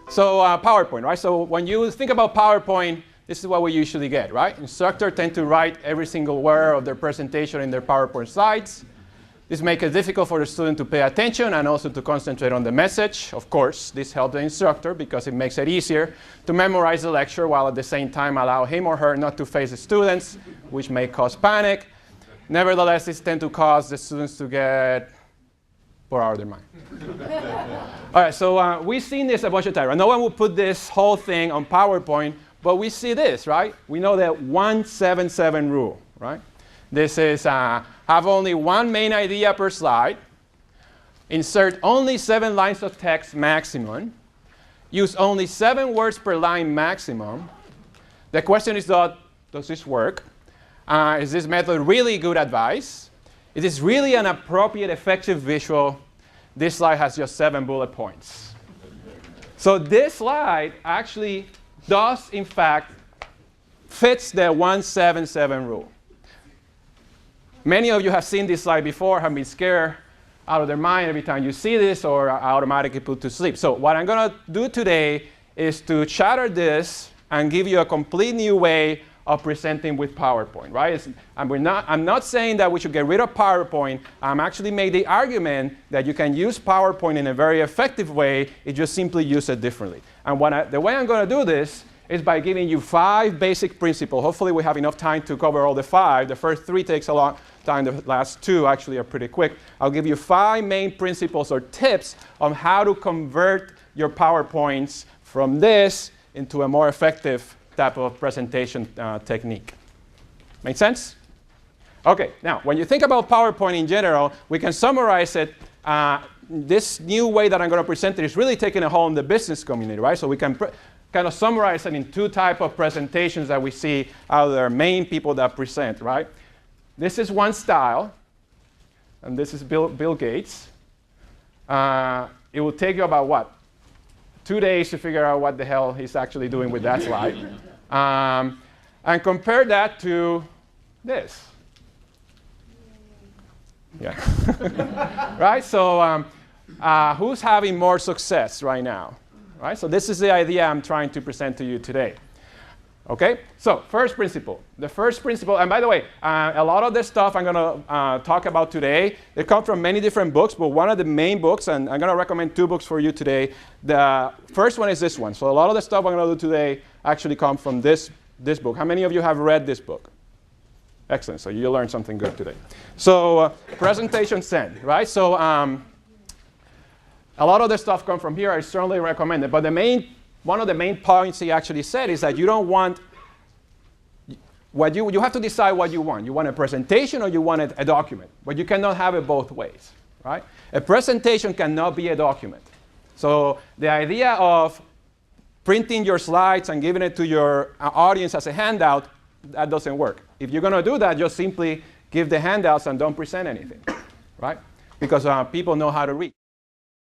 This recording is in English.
So PowerPoint, right? So when you think about PowerPoint, this is what we usually get, right? Instructors tend to write every single word of their presentation in their PowerPoint slides. This makes it difficult for the student to pay attention and also to concentrate on the message. Of course, this helps the instructor because it makes it easier to memorize the lecture while at the same time allow him or her not to face the students, which may cause panic. Nevertheless, this tends to cause the students to get bored out of their mind. All right, so we've seen this a bunch of times. Right? No one will put this whole thing on PowerPoint, but we see this, right? We know that 1-7-7 rule, right? This is have only one main idea per slide, insert only 7 lines of text maximum, use only 7 words per line maximum. The question is, does this work? Is this method really good advice? Is this really an appropriate, effective visual? This slide has just 7 bullet points. So this slide actually does, in fact, fits the 1-7-7 rule. Many of you have seen this slide before, have been scared out of their mind every time you see this, or are automatically put to sleep. So what I'm going to do today is to shatter this and give you a complete new way of presenting with PowerPoint, right? I'm not saying that we should get rid of PowerPoint. I'm actually made the argument that you can use PowerPoint in a very effective way. You just simply use it differently. And the way I'm going to do this is by giving you 5 basic principles. Hopefully we have enough time to cover all the 5. The first 3 takes a long time. The last 2 actually are pretty quick. I'll give you 5 main principles or tips on how to convert your PowerPoints from this into a more effective type of presentation technique. Make sense? OK, now, when you think about PowerPoint in general, we can summarize it. This new way that I'm going to present it is really taking a hold in the business community, right? So we can kind of summarize it in 2 types of presentations that we see out there, main people that present, right? This is one style, and this is Bill Gates. It will take you about, what, 2 days to figure out what the hell he's actually doing with that slide. And compare that to this. Yeah. Right? So who's having more success right now? Right? So this is the idea I'm trying to present to you today. OK? So first principle. The first principle, and by the way, a lot of the stuff I'm going to talk about today, they come from many different books, but one of the main books, and I'm going to recommend 2 books for you today. The first one is this one. So a lot of the stuff I'm going to do today actually come from this book. How many of you have read this book? Excellent. So you learned something good today. So presentation send, right? So a lot of the stuff comes from here. I strongly recommend it. But one of the main points he actually said is that you don't want you have to decide what you want. You want a presentation or you want a document. But you cannot have it both ways, right? A presentation cannot be a document. So the idea of printing your slides and giving it to your audience as a handout, that doesn't work. If you're going to do that, just simply give the handouts and don't present anything, right? Because people know how to read.